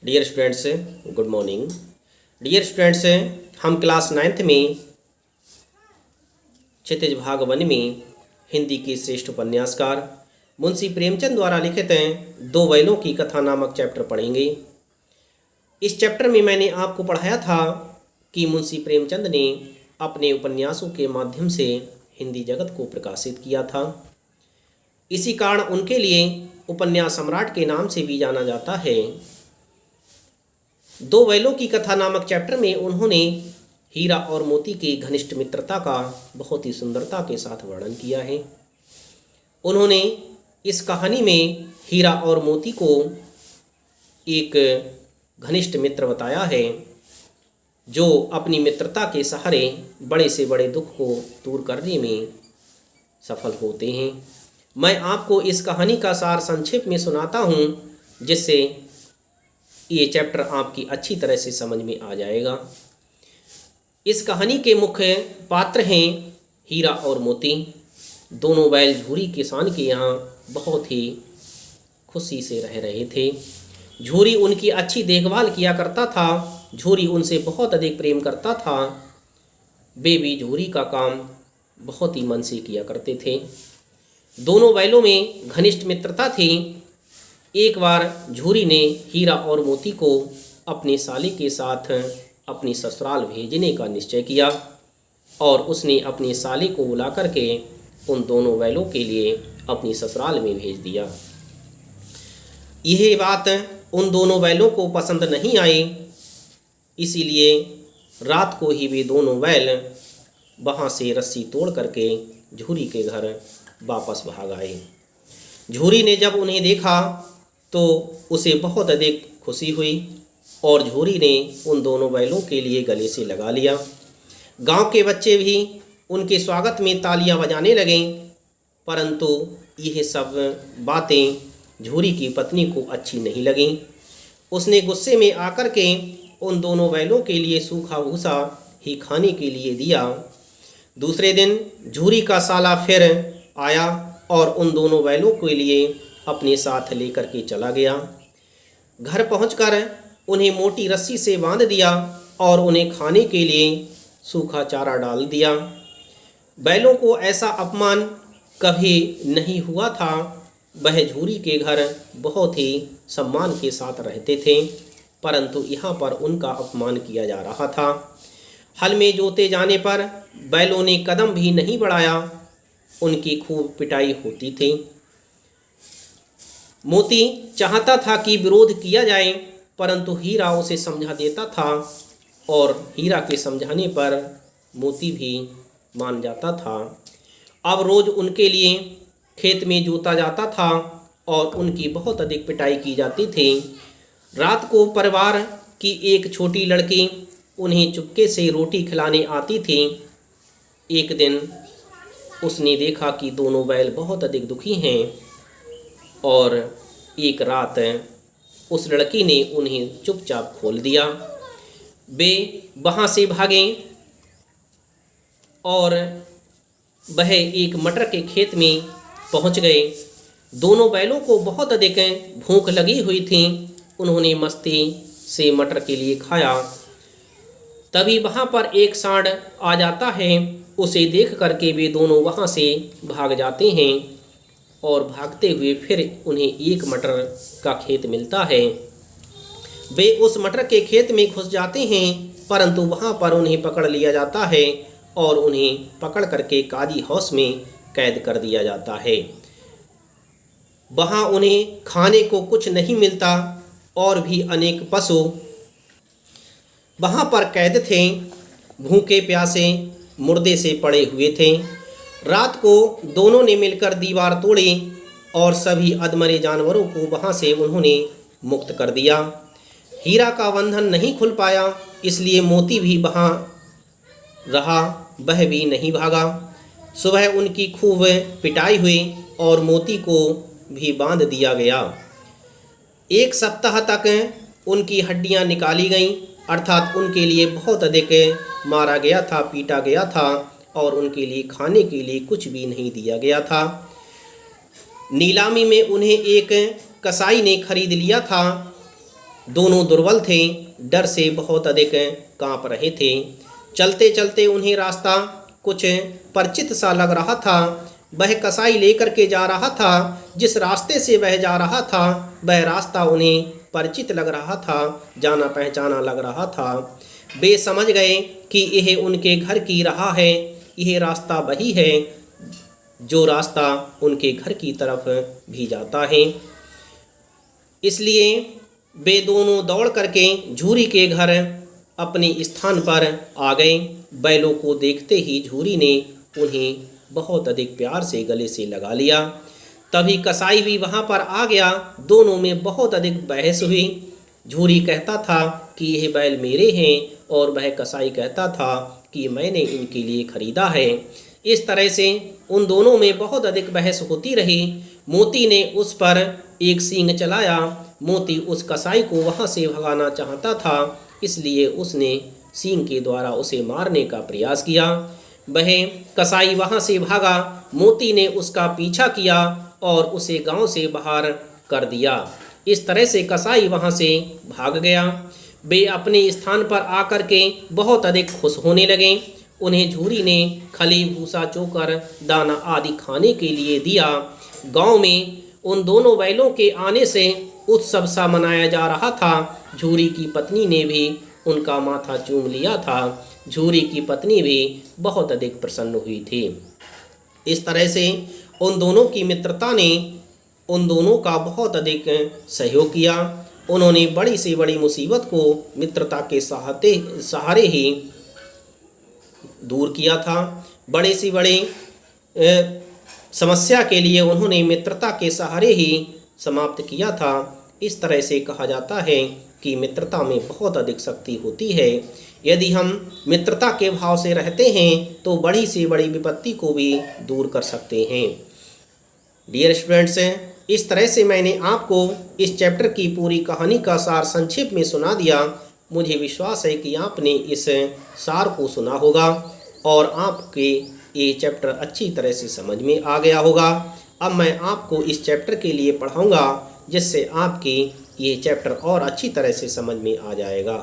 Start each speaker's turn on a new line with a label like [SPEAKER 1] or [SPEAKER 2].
[SPEAKER 1] Dear students, good morning. Dear students, हम class 9th में क्षितिज भाग 1 में हिंदी के श्रेष्ठ उपन्यासकार मुंशी प्रेमचंद द्वारा लिखित दो बैलों की कथा नामक चैप्टर पढ़ेंगे। इस चैप्टर में मैंने आपको पढ़ाया था कि मुंशी प्रेमचंद ने अपने उपन्यासों के माध्यम से हिंदी जगत को प्रकाशित किया था। इसी कारण उनके लिए उपन्यास सम्राट के नाम से भी जाना जाता है। दो बैलों की कथा नामक चैप्टर में उन्होंने हीरा और मोती की घनिष्ठ मित्रता का बहुत ही सुंदरता के साथ वर्णन किया है। उन्होंने इस कहानी में हीरा और मोती को एक घनिष्ठ मित्र बताया है जो अपनी मित्रता के सहारे बड़े से बड़े दुख को दूर करने में सफल होते हैं। मैं आपको इस कहानी का सार संक्षेप में सुनाता हूँ, जिससे ये चैप्टर आपकी अच्छी तरह से समझ में आ जाएगा। इस कहानी के मुख्य पात्र हैं हीरा और मोती। दोनों बैल झूरी किसान के यहाँ बहुत ही खुशी से रह रहे थे। झूरी उनकी अच्छी देखभाल किया करता था। झूरी उनसे बहुत अधिक प्रेम करता था। वे भी झूरी का काम बहुत ही मन से किया करते थे। दोनों बैलों में घनिष्ठ मित्रता थी। एक बार झूरी ने हीरा और मोती को अपने साली के साथ अपनी ससुराल भेजने का निश्चय किया और उसने अपनी साली को बुला करके उन दोनों बैलों के लिए अपनी ससुराल में भेज दिया। यह बात उन दोनों बैलों को पसंद नहीं आई, इसीलिए रात को ही वे दोनों बैल वहाँ से रस्सी तोड़ करके झूरी के घर वापस भाग आए। झूरी ने जब उन्हें देखा तो उसे बहुत अधिक खुशी हुई और झूरी ने उन दोनों बैलों के लिए गले से लगा लिया। गांव के बच्चे भी उनके स्वागत में तालियां बजाने लगे, परंतु यह सब बातें झूरी की पत्नी को अच्छी नहीं लगीं। उसने गुस्से में आकर के उन दोनों बैलों के लिए सूखा भूसा ही खाने के लिए दिया। दूसरे दिन झूरी का साला फिर आया और उन दोनों बैलों के लिए अपने साथ लेकर के चला गया। घर पहुंचकर उन्हें मोटी रस्सी से बांध दिया और उन्हें खाने के लिए सूखा चारा डाल दिया। बैलों को ऐसा अपमान कभी नहीं हुआ था। वह झूरी के घर बहुत ही सम्मान के साथ रहते थे, परंतु यहाँ पर उनका अपमान किया जा रहा था। हल में जोते जाने पर बैलों ने कदम भी नहीं बढ़ाया। उनकी खूब पिटाई होती थी। मोती चाहता था कि विरोध किया जाए, परंतु हीरा उसे समझा देता था और हीरा के समझाने पर मोती भी मान जाता था। अब रोज़ उनके लिए खेत में जोता जाता था और उनकी बहुत अधिक पिटाई की जाती थी। रात को परिवार की एक छोटी लड़की उन्हें चुपके से रोटी खिलाने आती थी। एक दिन उसने देखा कि दोनों बैल बहुत अधिक दुखी हैं और एक रात उस लड़की ने उन्हें चुपचाप खोल दिया। वे वहाँ से भागे और वह एक मटर के खेत में पहुँच गए। दोनों बैलों को बहुत अधिक भूख लगी हुई थी। उन्होंने मस्ती से मटर के लिए खाया। तभी वहाँ पर एक सांड आ जाता है। उसे देख करके वे दोनों वहाँ से भाग जाते हैं और भागते हुए फिर उन्हें एक मटर का खेत मिलता है। वे उस मटर के खेत में घुस जाते हैं, परंतु वहाँ पर उन्हें पकड़ लिया जाता है और उन्हें पकड़ करके काजी हाउस में कैद कर दिया जाता है। वहाँ उन्हें खाने को कुछ नहीं मिलता और भी अनेक पशु वहाँ पर कैद थे, भूखे प्यासे मुर्दे से पड़े हुए थे। रात को दोनों ने मिलकर दीवार तोड़ी और सभी अधमरे जानवरों को वहाँ से उन्होंने मुक्त कर दिया। हीरा का बंधन नहीं खुल पाया, इसलिए मोती भी वहाँ रहा, वह भी नहीं भागा। सुबह उनकी खूब पिटाई हुई और मोती को भी बांध दिया गया। एक सप्ताह तक उनकी हड्डियाँ निकाली गईं, अर्थात उनके लिए बहुत अधिक मारा गया था, पीटा गया था और उनके लिए खाने के लिए कुछ भी नहीं दिया गया था। नीलामी में उन्हें एक कसाई ने खरीद लिया था। दोनों दुर्बल थे, डर से बहुत अधिक कांप रहे थे। चलते चलते उन्हें रास्ता कुछ परिचित सा लग रहा था। वह कसाई लेकर के जा रहा था। जिस रास्ते से वह जा रहा था वह रास्ता उन्हें परिचित लग रहा था, जाना पहचाना लग रहा था। वे समझ गए कि यह उनके घर की राह है। यह रास्ता वही है जो रास्ता उनके घर की तरफ भी जाता है। इसलिए वे दोनों दौड़ करके झूरी के घर अपने स्थान पर आ गए। बैलों को देखते ही झूरी ने उन्हें बहुत अधिक प्यार से गले से लगा लिया। तभी कसाई भी वहाँ पर आ गया। दोनों में बहुत अधिक बहस हुई। झूरी कहता था कि यह बैल मेरे हैं और वह कसाई कहता था कि मैंने इनके लिए खरीदा है। इस तरह से उन दोनों में बहुत अधिक बहस होती रही। मोती ने उस पर एक सींग चलाया। मोती उस कसाई को वहाँ से भगाना चाहता था, इसलिए उसने सींग के द्वारा उसे मारने का प्रयास किया। वह कसाई वहाँ से भागा। मोती ने उसका पीछा किया और उसे गांव से बाहर कर दिया। इस तरह से कसाई वहाँ से भाग गया। वे अपने स्थान पर आकर के बहुत अधिक खुश होने लगे। उन्हें झूरी ने खली, भूसा, चोकर, दाना आदि खाने के लिए दिया। गांव में उन दोनों बैलों के आने से उत्सव सा मनाया जा रहा था। झूरी की पत्नी ने भी उनका माथा चूम लिया था। झूरी की पत्नी भी बहुत अधिक प्रसन्न हुई थी। इस तरह से उन दोनों की मित्रता ने उन दोनों का बहुत अधिक सहयोग किया। उन्होंने बड़ी से बड़ी मुसीबत को मित्रता के सहारे ही दूर किया था। बड़े से बड़े समस्या के लिए उन्होंने मित्रता के सहारे ही समाप्त किया था। इस तरह से कहा जाता है कि मित्रता में बहुत अधिक शक्ति होती है। यदि हम मित्रता के भाव से रहते हैं तो बड़ी से बड़ी विपत्ति को भी दूर कर सकते हैं। डियर स्टूडेंट्स, इस तरह से मैंने आपको इस चैप्टर की पूरी कहानी का सार संक्षेप में सुना दिया। मुझे विश्वास है कि आपने इस सार को सुना होगा और आपके ये चैप्टर अच्छी तरह से समझ में आ गया होगा। अब मैं आपको इस चैप्टर के लिए पढ़ाऊँगा, जिससे आपकी ये चैप्टर और अच्छी तरह से समझ में आ जाएगा।